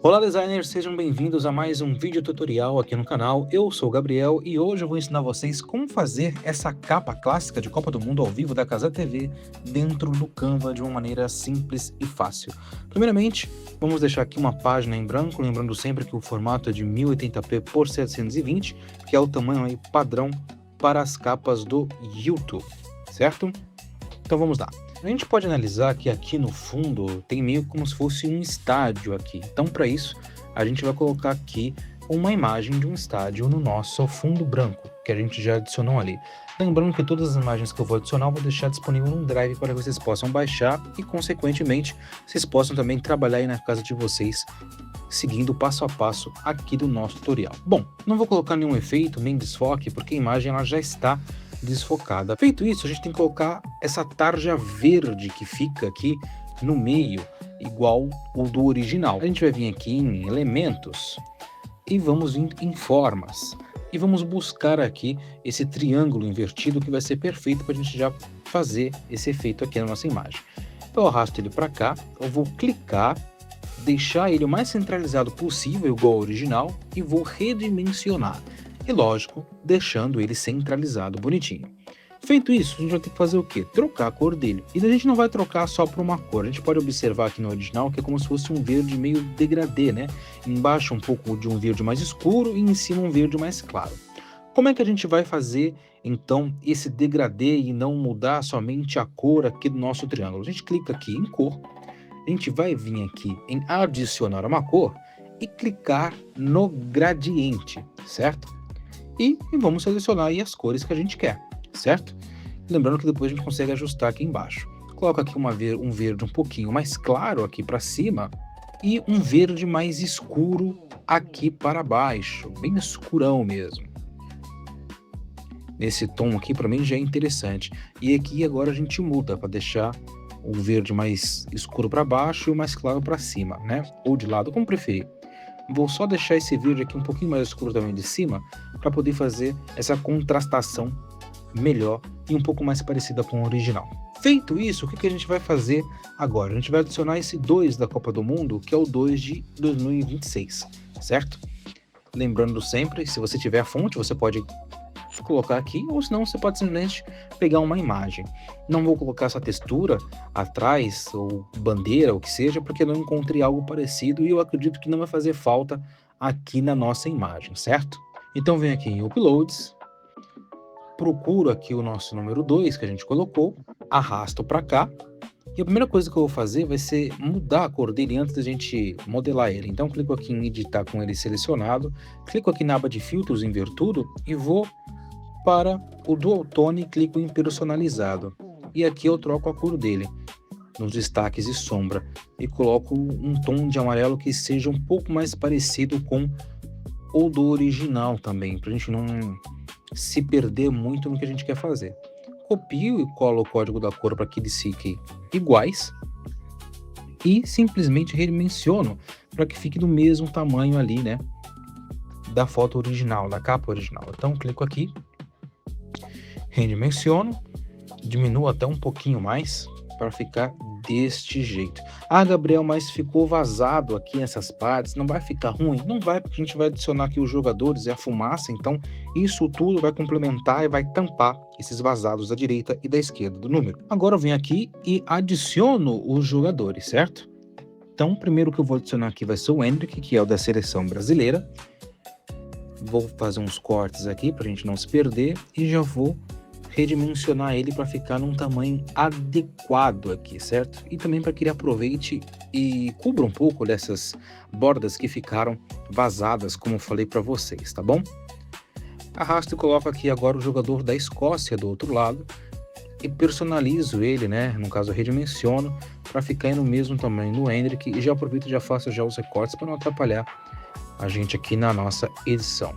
Olá designers, sejam bem-vindos a mais um vídeo tutorial aqui no canal. Eu sou o Gabriel e hoje eu vou ensinar vocês como fazer essa capa clássica de Copa do Mundo ao vivo da Casa TV dentro do Canva de uma maneira simples e fácil. Primeiramente, vamos deixar aqui uma página em branco, lembrando sempre que o formato é de 1080p por 720, que é o tamanho aí padrão para as capas do YouTube, certo? Então vamos lá. A gente pode analisar que aqui no fundo tem meio como se fosse um estádio aqui. Então, para isso, a gente vai colocar aqui uma imagem de um estádio no nosso fundo branco, que a gente já adicionou ali. Lembrando que todas as imagens que eu vou adicionar, eu vou deixar disponível no Drive para que vocês possam baixar e, consequentemente, vocês possam também trabalhar aí na casa de vocês, seguindo passo a passo aqui do nosso tutorial. Bom, não vou colocar nenhum efeito, nem desfoque, porque a imagem ela já está desfocada. Feito isso, a gente tem que colocar essa tarja verde que fica aqui no meio, igual o do original. A gente vai vir aqui em elementos e vamos vir em formas. E vamos buscar aqui esse triângulo invertido que vai ser perfeito para a gente já fazer esse efeito aqui na nossa imagem. Eu arrasto ele para cá, eu vou clicar, deixar ele o mais centralizado possível, igual ao original, e vou redimensionar. E lógico, deixando ele centralizado bonitinho. Feito isso, a gente vai ter que fazer o quê? Trocar a cor dele. E a gente não vai trocar só por uma cor. A gente pode observar aqui no original que é como se fosse um verde meio degradê, né? Embaixo um pouco de um verde mais escuro e em cima um verde mais claro. Como é que a gente vai fazer, então, esse degradê e não mudar somente a cor aqui do nosso triângulo? A gente clica aqui em cor, a gente vai vir aqui em adicionar uma cor e clicar no gradiente, certo? E vamos selecionar aí as cores que a gente quer, certo? Lembrando que depois a gente consegue ajustar aqui embaixo. Coloca aqui um verde um pouquinho mais claro aqui para cima e um verde mais escuro aqui para baixo, bem escurão mesmo. Nesse tom aqui para mim já é interessante. E aqui agora a gente muda para deixar o verde mais escuro para baixo e o mais claro para cima, né? Ou de lado, como preferir. Vou só deixar esse verde aqui um pouquinho mais escuro também de cima, para poder fazer essa contrastação melhor e um pouco mais parecida com o original. Feito isso, o que a gente vai fazer agora? A gente vai adicionar esse 2 da Copa do Mundo, que é o 2 de 2026, certo? Lembrando sempre, se você tiver a fonte, você pode colocar aqui, ou senão você pode simplesmente pegar uma imagem. Não vou colocar essa textura atrás, ou bandeira, ou o que seja, porque eu não encontrei algo parecido e eu acredito que não vai fazer falta aqui na nossa imagem, certo? Então vem aqui em Uploads, procuro aqui o nosso número 2 que a gente colocou, arrasto para cá, e a primeira coisa que eu vou fazer vai ser mudar a cor dele antes da gente modelar ele. Então clico aqui em editar com ele selecionado, clico aqui na aba de filtros invertido e vou para o Dual Tone, clico em personalizado. E aqui eu troco a cor dele, nos destaques e sombra, e coloco um tom de amarelo que seja um pouco mais parecido com o do original também, para a gente não se perder muito no que a gente quer fazer. Copio e colo o código da cor para que eles fiquem iguais e simplesmente redimensiono para que fique do mesmo tamanho ali, né, da foto original, da capa original. Então clico aqui, redimensiono, diminuo até um pouquinho mais para ficar deste jeito. Ah, Gabriel, mas ficou vazado aqui essas partes, não vai ficar ruim? Não vai, porque a gente vai adicionar aqui os jogadores e a fumaça, então isso tudo vai complementar e vai tampar esses vazados da direita e da esquerda do número. Agora eu venho aqui e adiciono os jogadores, certo? Então o primeiro que eu vou adicionar aqui vai ser o Endrick, que é o da seleção brasileira. Vou fazer uns cortes aqui para a gente não se perder e já vou redimensionar ele para ficar num tamanho adequado aqui, certo? E também para que ele aproveite e cubra um pouco dessas bordas que ficaram vazadas, como eu falei para vocês, tá bom? Arrasto e coloco aqui agora o jogador da Escócia do outro lado e personalizo ele, né? No caso, eu redimensiono para ficar no mesmo tamanho do Endrick e já aproveito e já faço já os recortes para não atrapalhar a gente aqui na nossa edição.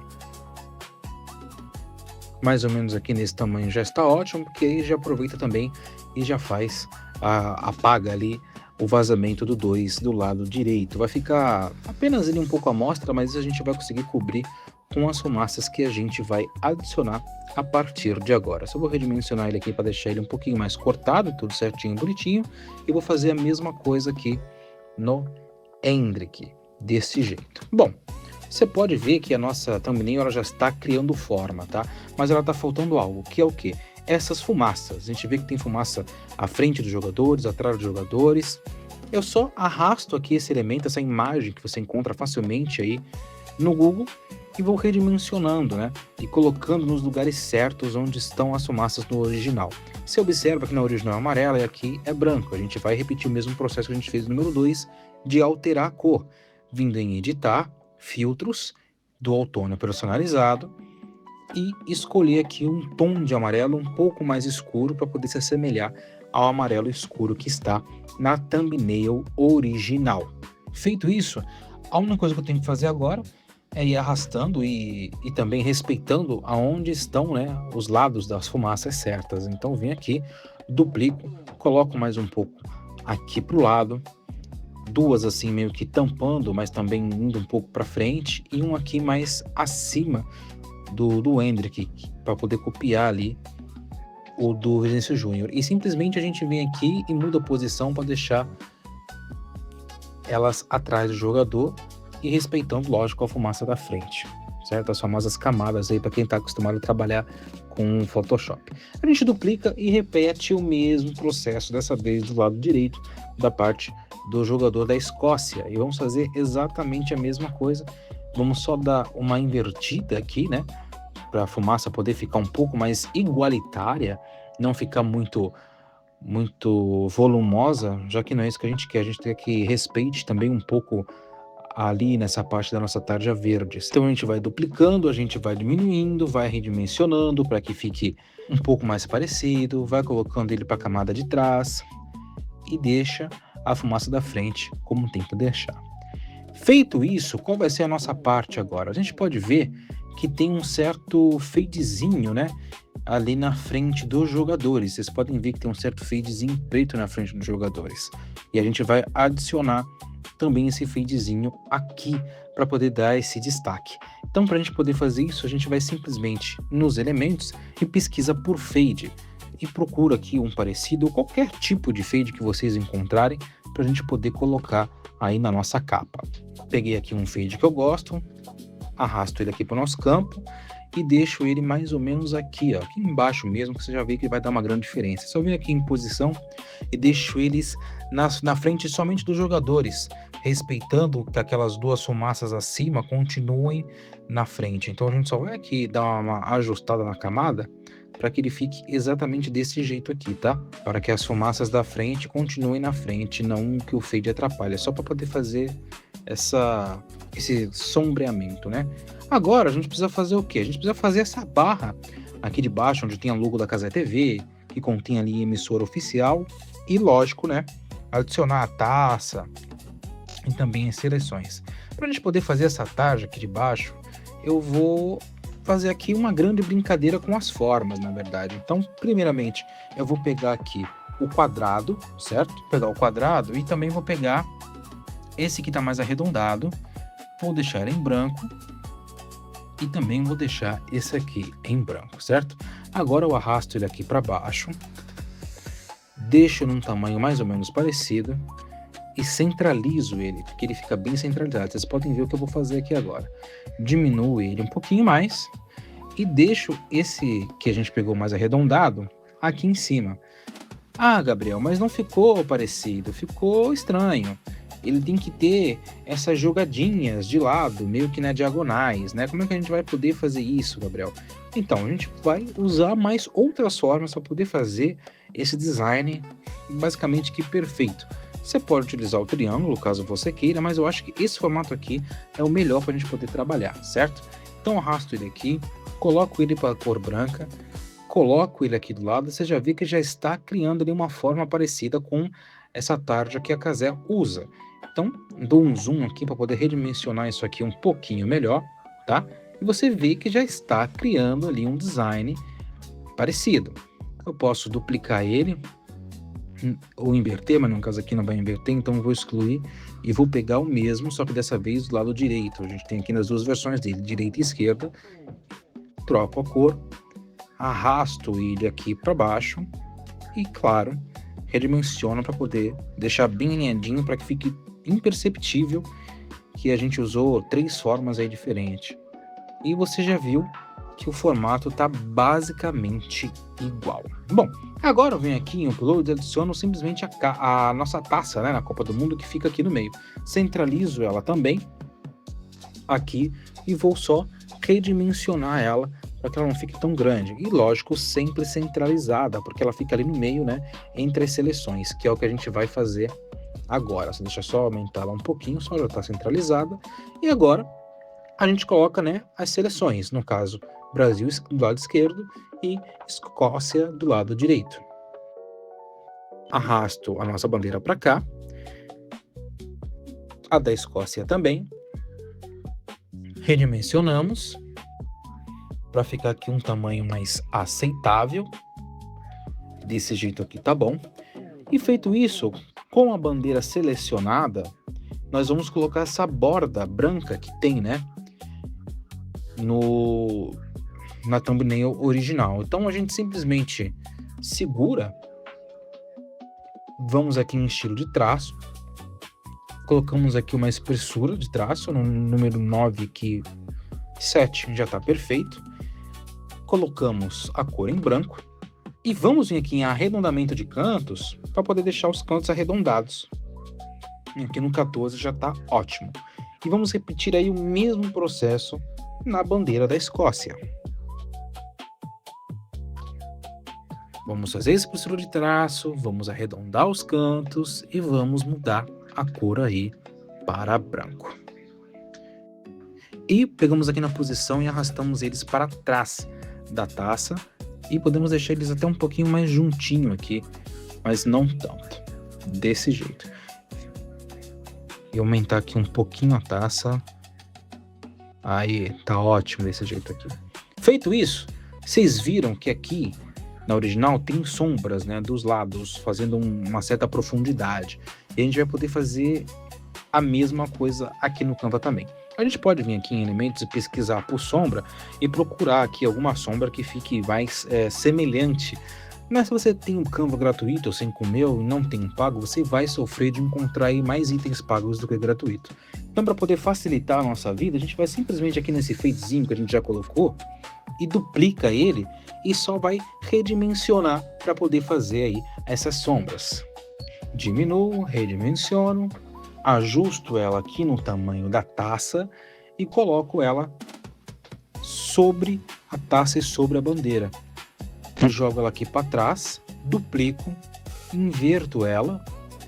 Mais ou menos aqui nesse tamanho já está ótimo, porque aí já aproveita também e já faz, apaga ali o vazamento do 2 do lado direito. Vai ficar apenas ali um pouco à mostra, mas a gente vai conseguir cobrir com as fumaças que a gente vai adicionar a partir de agora. Só vou redimensionar ele aqui para deixar ele um pouquinho mais cortado, tudo certinho, bonitinho. E vou fazer a mesma coisa aqui no Endrick. desse jeito. Bom, você pode ver que a nossa thumbnail ela já está criando forma, tá? Mas ela está faltando algo, que é o quê? Essas fumaças. A gente vê que tem fumaça à frente dos jogadores, atrás dos jogadores. Eu só arrasto aqui esse elemento, essa imagem que você encontra facilmente aí no Google e vou redimensionando, né? E colocando nos lugares certos onde estão as fumaças no original. Você observa que na original é amarela e aqui é branco. A gente vai repetir o mesmo processo que a gente fez no número 2 de alterar a cor, vindo em editar, filtros, do outono personalizado e escolher aqui um tom de amarelo um pouco mais escuro para poder se assemelhar ao amarelo escuro que está na thumbnail original. Feito isso, a única coisa que eu tenho que fazer agora é ir arrastando e também respeitando aonde estão, né, os lados das fumaças certas. Então vem aqui, duplico, coloco mais um pouco aqui para o lado, duas assim meio que tampando, mas também indo um pouco para frente, e um aqui mais acima do Hendrick, para poder copiar ali o do Vinícius Júnior. E simplesmente a gente vem aqui e muda a posição para deixar elas atrás do jogador e respeitando, lógico, a fumaça da frente, certo? As famosas camadas aí para quem está acostumado a trabalhar com Photoshop. A gente duplica e repete o mesmo processo, dessa vez do lado direito da parte do jogador da Escócia. E vamos fazer exatamente a mesma coisa. Vamos só dar uma invertida aqui, né? Para a fumaça poder ficar um pouco mais igualitária, não ficar muito volumosa, já que não é isso que a gente quer. A gente quer que respeite também um pouco ali nessa parte da nossa tarja verde. Então a gente vai duplicando, a gente vai diminuindo, vai redimensionando para que fique um pouco mais parecido, vai colocando ele para a camada de trás e deixa a fumaça da frente como tem que deixar. Feito isso, qual vai ser a nossa parte agora? A gente pode ver que tem um certo fadezinho, né, ali na frente dos jogadores. Vocês podem ver que tem um certo fadezinho preto na frente dos jogadores. E a gente vai adicionar também esse fadezinho aqui para poder dar esse destaque. Então, para a gente poder fazer isso, a gente vai simplesmente nos elementos e pesquisa por fade e procura aqui um parecido ou qualquer tipo de fade que vocês encontrarem para a gente poder colocar aí na nossa capa. Peguei aqui um fade que eu gosto, arrasto ele aqui para o nosso campo e deixo ele mais ou menos aqui, ó, aqui embaixo mesmo, que você já vê que vai dar uma grande diferença. Só venho aqui em posição e deixo eles na frente somente dos jogadores, respeitando que aquelas duas fumaças acima continuem na frente. Então a gente só vai aqui dar uma ajustada na camada para que ele fique exatamente desse jeito aqui, tá? Para que as fumaças da frente continuem na frente, não que o fade atrapalhe, é só para poder fazer esse sombreamento, né? Agora a gente precisa fazer o quê? A gente precisa fazer essa barra aqui de baixo, onde tem o logo da Casa TV, que contém ali emissora oficial, e lógico, né, adicionar a taça e também as seleções. Para a gente poder fazer essa tarja aqui de baixo, eu vou fazer aqui uma grande brincadeira com as formas, na verdade. Então, primeiramente, eu vou pegar aqui o quadrado, certo? Vou pegar o quadrado e também vou pegar esse que está mais arredondado, vou deixar em branco e também vou deixar esse aqui em branco, certo? Agora eu arrasto ele aqui para baixo, deixo num tamanho mais ou menos parecido e centralizo ele, porque ele fica bem centralizado. Vocês podem ver o que eu vou fazer aqui agora. Diminuo ele um pouquinho mais e deixo esse que a gente pegou mais arredondado aqui em cima. Ah, Gabriel, mas não ficou parecido, ficou estranho. Ele tem que ter essas jogadinhas de lado, meio que na diagonais, né? Como é que a gente vai poder fazer isso, Gabriel? Então, a gente vai usar mais outras formas para poder fazer esse design basicamente que perfeito. Você pode utilizar o triângulo, caso você queira, mas eu acho que esse formato aqui é o melhor para a gente poder trabalhar, certo? Então, arrasto ele aqui, coloco ele para a cor branca, coloco ele aqui do lado, você já vê que já está criando ali uma forma parecida com essa tarja que a Casé usa. Então, dou um zoom aqui para poder redimensionar isso aqui um pouquinho melhor, tá? E você vê que já está criando ali um design parecido. Eu posso duplicar ele, ou inverter, mas no caso aqui não vai inverter, então eu vou excluir e vou pegar o mesmo, só que dessa vez do lado direito. A gente tem aqui nas duas versões dele, direita e esquerda. Troco a cor, arrasto ele aqui para baixo e, claro, redimensiono para poder deixar bem alinhadinho para que fique imperceptível que a gente usou 3 formas aí diferentes. E você já viu que o formato está basicamente igual. Bom, agora eu venho aqui em Upload e adiciono simplesmente a nossa taça, né, na Copa do Mundo, que fica aqui no meio. Centralizo ela também aqui e vou só redimensionar ela para que ela não fique tão grande. E lógico, sempre centralizada, porque ela fica ali no meio, né, entre as seleções, que é o que a gente vai fazer agora. Você deixa só aumentar ela um pouquinho, só já está centralizada. E agora a gente coloca, né, as seleções, no caso, Brasil do lado esquerdo e Escócia do lado direito. Arrasto a nossa bandeira para cá, a da Escócia também. Redimensionamos para ficar aqui um tamanho mais aceitável. Desse jeito aqui tá bom. E feito isso, com a bandeira selecionada, nós vamos colocar essa borda branca que tem, né, na thumbnail original. Então a gente simplesmente segura, vamos aqui em estilo de traço, colocamos aqui uma espessura de traço, no número 9 aqui, 7 já está perfeito. Colocamos a cor em branco e vamos vir aqui em arredondamento de cantos para poder deixar os cantos arredondados. E aqui no 14 já está ótimo. E vamos repetir aí o mesmo processo na bandeira da Escócia. Vamos fazer esse espessura de traço, vamos arredondar os cantos e vamos mudar a cor aí para branco. E pegamos aqui na posição e arrastamos eles para trás da taça e podemos deixar eles até um pouquinho mais juntinho aqui, mas não tanto, desse jeito. E aumentar aqui um pouquinho a taça. Aí, tá ótimo desse jeito aqui. Feito isso, vocês viram que aqui na original tem sombras, né, dos lados, fazendo uma certa profundidade. E a gente vai poder fazer a mesma coisa aqui no Canva também. A gente pode vir aqui em elementos e pesquisar por sombra e procurar aqui alguma sombra que fique mais semelhante. Mas se você tem um Canva gratuito, assim como eu, e não tem um pago, você vai sofrer de encontrar aí mais itens pagos do que gratuito. Então, para poder facilitar a nossa vida, a gente vai simplesmente aqui nesse efeitozinho que a gente já colocou e duplica ele e só vai redimensionar para poder fazer aí essas sombras. Diminuo, redimensiono, ajusto ela aqui no tamanho da taça e coloco ela sobre a taça e sobre a bandeira. Jogo ela aqui para trás, duplico, inverto ela,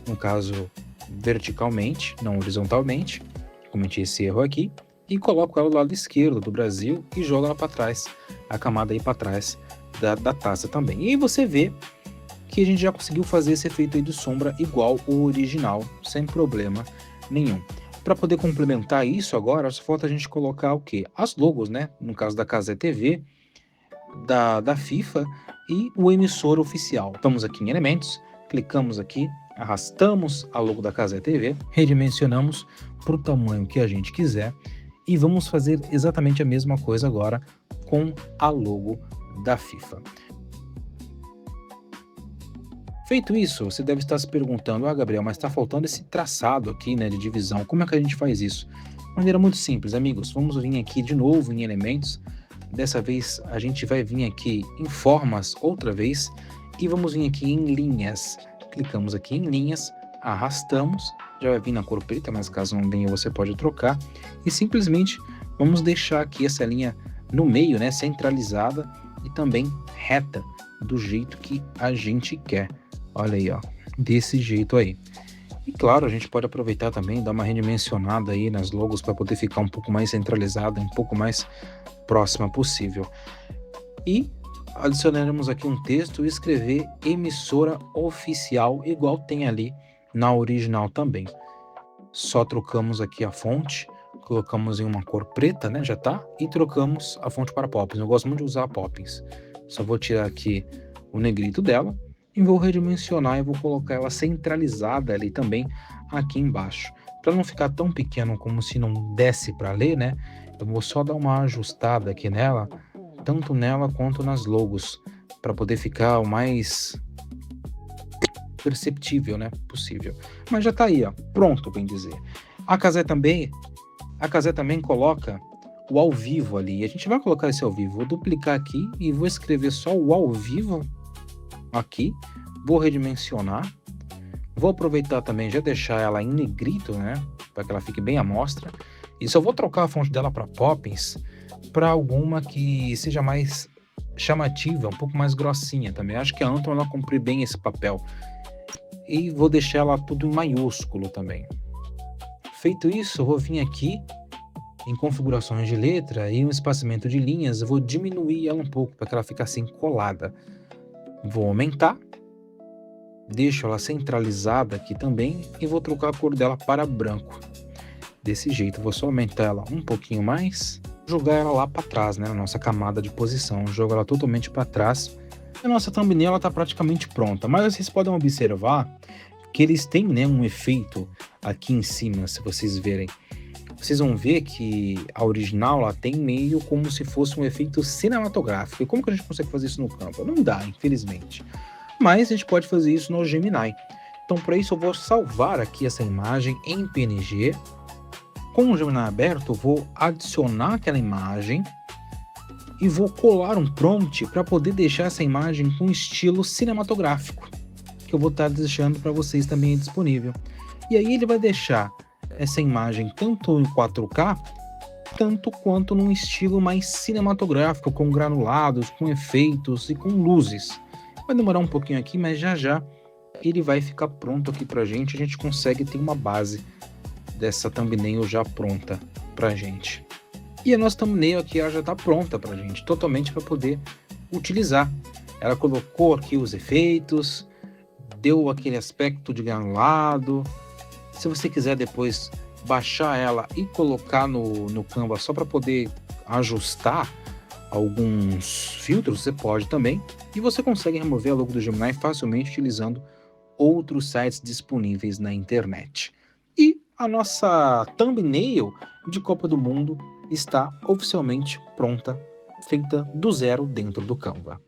no caso verticalmente, não horizontalmente, cometi esse erro aqui, e coloco ela do lado esquerdo do Brasil e jogo ela para trás, a camada aí para trás da taça também. E aí você vê que a gente já conseguiu fazer esse efeito aí de sombra igual o original, sem problema nenhum. Para poder complementar isso agora, só falta a gente colocar o quê? As logos, né? No caso da Cazé TV, da FIFA e o emissor oficial. Estamos aqui em elementos, clicamos aqui, arrastamos a logo da Cazé TV, redimensionamos para o tamanho que a gente quiser e vamos fazer exatamente a mesma coisa agora com a logo da FIFA. Feito isso, você deve estar se perguntando, Gabriel, mas está faltando esse traçado aqui, né, de divisão, como é que a gente faz isso? De maneira muito simples, amigos, vamos vir aqui de novo em elementos, dessa vez a gente vai vir aqui em formas outra vez e vamos vir aqui em linhas, clicamos aqui em linhas, arrastamos, já vai vir na cor preta, mas caso não tenha você pode trocar e simplesmente vamos deixar aqui essa linha no meio, né, centralizada e também reta, do jeito que a gente quer. Olha aí, ó, desse jeito aí. E claro, a gente pode aproveitar também, dar uma redimensionada aí nas logos para poder ficar um pouco mais centralizada, um pouco mais próxima possível. E adicionaremos aqui um texto e escrever emissora oficial, igual tem ali na original também. Só trocamos aqui a fonte, colocamos em uma cor preta, né, já tá, e trocamos a fonte para Poppins. Eu gosto muito de usar a Poppins. Só vou tirar aqui o negrito dela e vou redimensionar e vou colocar ela centralizada ali também aqui embaixo. Para não ficar tão pequeno como se não desse para ler, né? Eu vou só dar uma ajustada aqui nela, tanto nela quanto nas logos, para poder ficar o mais perceptível, né, possível. Mas já tá aí, ó, pronto, bem dizer. A Cazé também A Kazé também coloca o ao vivo ali. A gente vai colocar esse ao vivo. Vou duplicar aqui e vou escrever só o ao vivo aqui. Vou redimensionar. Vou aproveitar também já deixar ela em negrito, né? Para que ela fique bem à mostra. E só vou trocar a fonte dela para Poppins, para alguma que seja mais chamativa, um pouco mais grossinha também. Acho que a Anton ela cumpre bem esse papel. E vou deixar ela tudo em maiúsculo também. Feito isso, eu vou vir aqui em configurações de letra e um espaçamento de linhas, eu vou diminuir ela um pouco para que ela fique assim colada. Vou aumentar, deixo ela centralizada aqui também e vou trocar a cor dela para branco. Desse jeito, vou só aumentar ela um pouquinho mais, jogar ela lá para trás, né, na nossa camada de posição, jogo ela totalmente para trás. A nossa thumbnail está praticamente pronta, mas vocês podem observar que eles têm, né, um efeito aqui em cima, se vocês verem. Vocês vão ver que a original ela tem meio como se fosse um efeito cinematográfico. E como que a gente consegue fazer isso no Canva? Não dá, infelizmente. Mas a gente pode fazer isso no Gemini. Então, para isso, eu vou salvar aqui essa imagem em PNG. Com o Gemini aberto, eu vou adicionar aquela imagem e vou colar um prompt para poder deixar essa imagem com estilo cinematográfico, que eu vou estar deixando para vocês também disponível. E aí ele vai deixar essa imagem tanto em 4K, tanto quanto num estilo mais cinematográfico, com granulados, com efeitos e com luzes. Vai demorar um pouquinho aqui, mas já já ele vai ficar pronto aqui pra gente. A gente consegue ter uma base dessa thumbnail já pronta pra gente. E a nossa thumbnail aqui ela já está pronta pra gente, totalmente para poder utilizar. Ela colocou aqui os efeitos, deu aquele aspecto de granulado. Se você quiser depois baixar ela e colocar no Canva só para poder ajustar alguns filtros, você pode também. E você consegue remover a logo do Gemini facilmente utilizando outros sites disponíveis na internet. E a nossa thumbnail de Copa do Mundo está oficialmente pronta, feita do zero dentro do Canva.